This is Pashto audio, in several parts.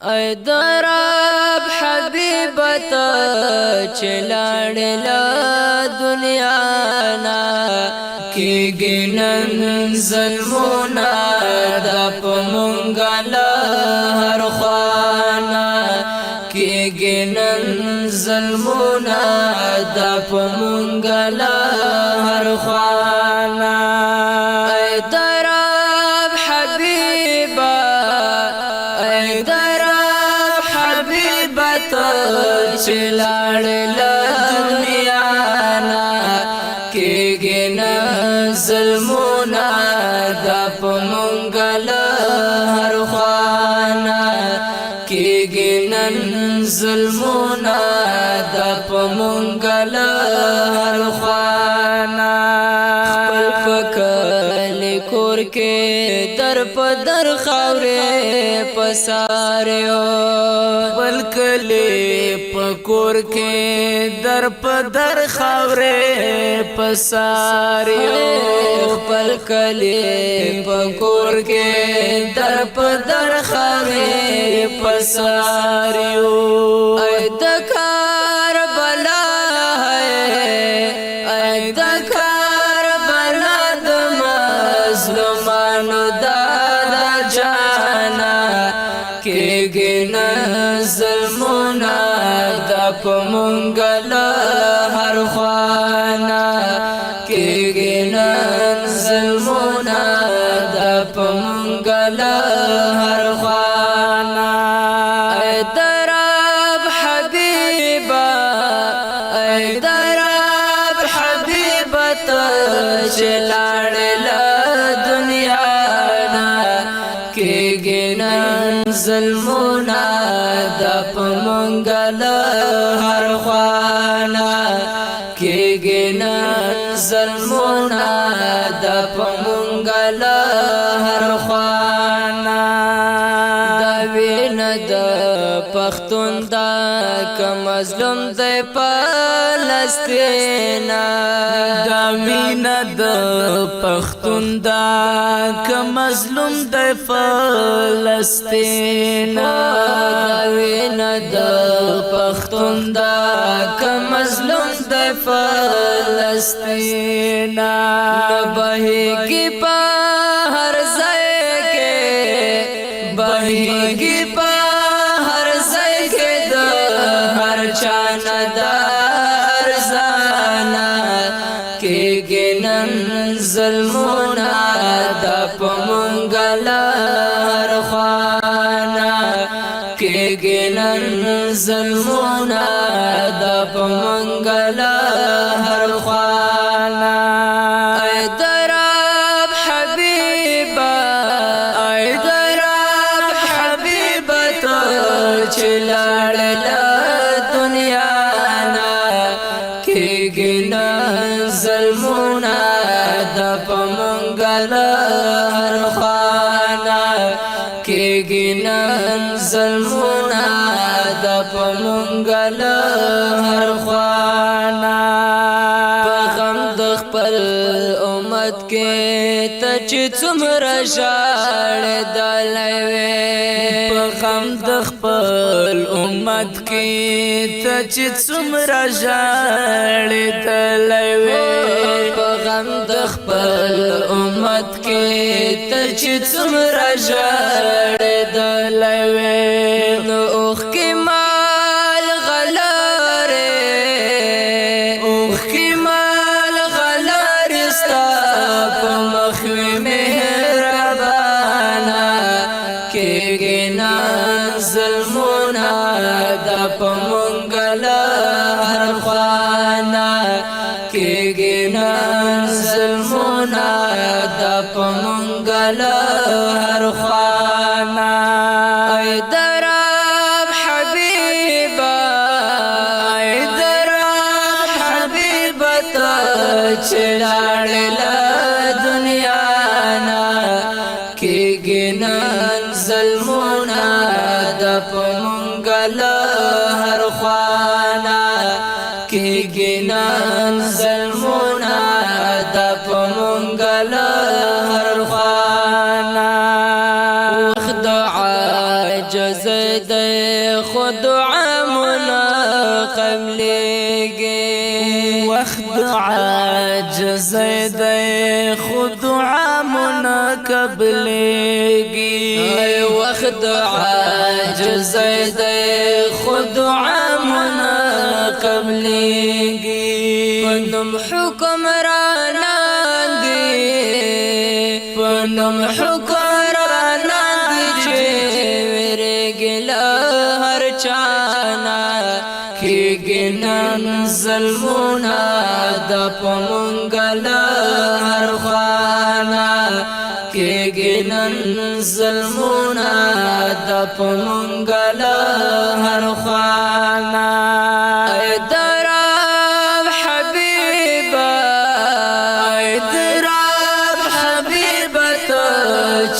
اے درب حبیبتا چلاڑلا دنیا نا کی گنن ظلمونا دا پمونگالا ہر خوانا کی گنن ظلمونا دا پمونگالا ہر خوانا اے درب حبیبا اے درب حبیبتا چلاڑلا دنیا نا کی گنن ظلمونا دا پمونگالا ہر خوانا کی گنن ظلمونا دا پمونگالا ہر خوانا خپل پکل کور کے در پدر خاورے پساریو خپل کلی پکور کے در پدر خاورے پساریو خپل کلی پکور کے در پدر خاورے پساریو اے دکار بلا ہے اے دکار بلا مظلومانو دادا جانا کی گنن ظلمونا دا پمونگالا ہر خوانا کی گنن ظلمونا دا پمونگالا ہر خوانا اے درب حبیبا اے درب حبیبتا چلاڑلا دنیا نا کی گنن ظلمونا دا پمونگالا ہر خوانا کی گنن ظلمونا دا پمونگالا ہر خوانا دا وین دا پختون دا کم مظلوم دا پلستینا دا وین دا پختون دا کم مظلوم دا فلسطینا دا وین دا پختون دا کم مظلوم دا فلسطینا نبہی کی پا ہر زائے کے بہی کی پا ہر زائے کے دا ہر چانا دار زانا کی گنن ظلمونا دا پمونگالا ہر خوانا کی گنن ظلمونا دا پمونگالا ہر خوانا اے درب حبیبا اے درب حبیبتا چلاڑلا دنیا نا کی گنن ظلمونا دا پمونگالا ہر خوانا کی گنن ظلمونا دا پمونگالا ہر خوانا پغم د خپل امت کې تچ څومره ژړ دلوي پغم د خپل امت کې تچ څومره ژړ دلوي پغم د خپل امت کې تچ څومره ژړ دلوي نو اوخ کې مال غلاره اوخ کې مال غلاره ستا په مخ مهربانا کې گنن ظلمونا دا پمونگالا ہر خوانا کې گنن ظلمونا دا پمونگالا ہر خوانا اے درب حبیبا اے درب حبیبتا چلاڑلا دنیا نا کی گنن ظلمونا دا پمونگالا ہر خوانا کی گنن ظلمونا دا پمونگالا ہر خوانا وخد عاجز زید خود عامنا قبلېږي وخت عاجز زید خود عامنا قبلېږي وخت عاجز زید خود عامنا قبلېږي پنوم حکمرانان دي پنوم حکمرانان دي چې ویریږي له هر چانا کېږي نن ظلمونه د په مونږ له هر خوانا کېږي نن ظلمونه د په مونږ له هر خوانا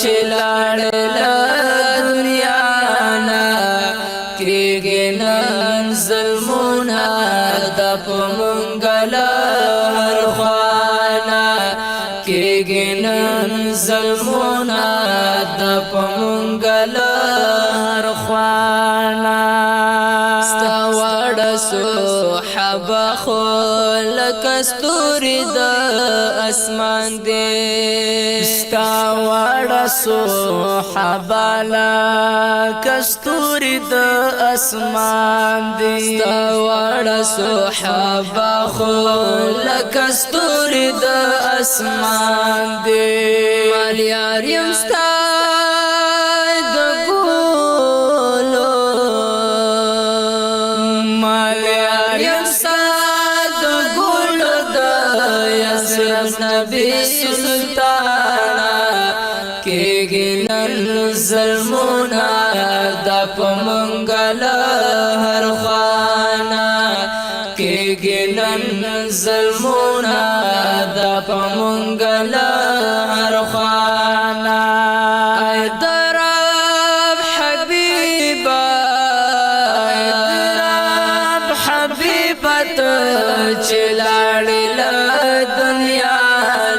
چلاړ له دنیا نا کېږي نن ظلمونه د په مونږ له هر خوانا کېږي نن ظلمونه د په مونږ له هر خوانا ستا واړه صحابه خو لکه ستوري د اسمان دي ستا واړه صحابه لکه ستوري د اسمان دي ستا واړه صحابه خو لکه ستوري د اسمان دي مال یار یم ستا د ګلو مال یار یم ستا د ګلو د یاسر نبی سلطانا کېږي نن ظلمونه د په مونږ له هر خوانا کېږي نن ظلمونه د په مونږ له هر خوانا ای درب حبیبا ای درب حبیبا ته چې لاړې له دنیا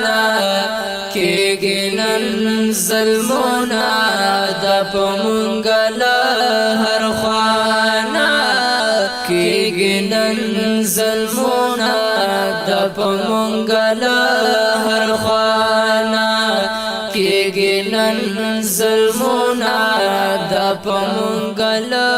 نه کېږي نن ظلمونه د په مونږ له هر خوانا کېږي نن ظلمونه د په مونږ له هر خوانا کېږي نن ظلمونه د په مونږ له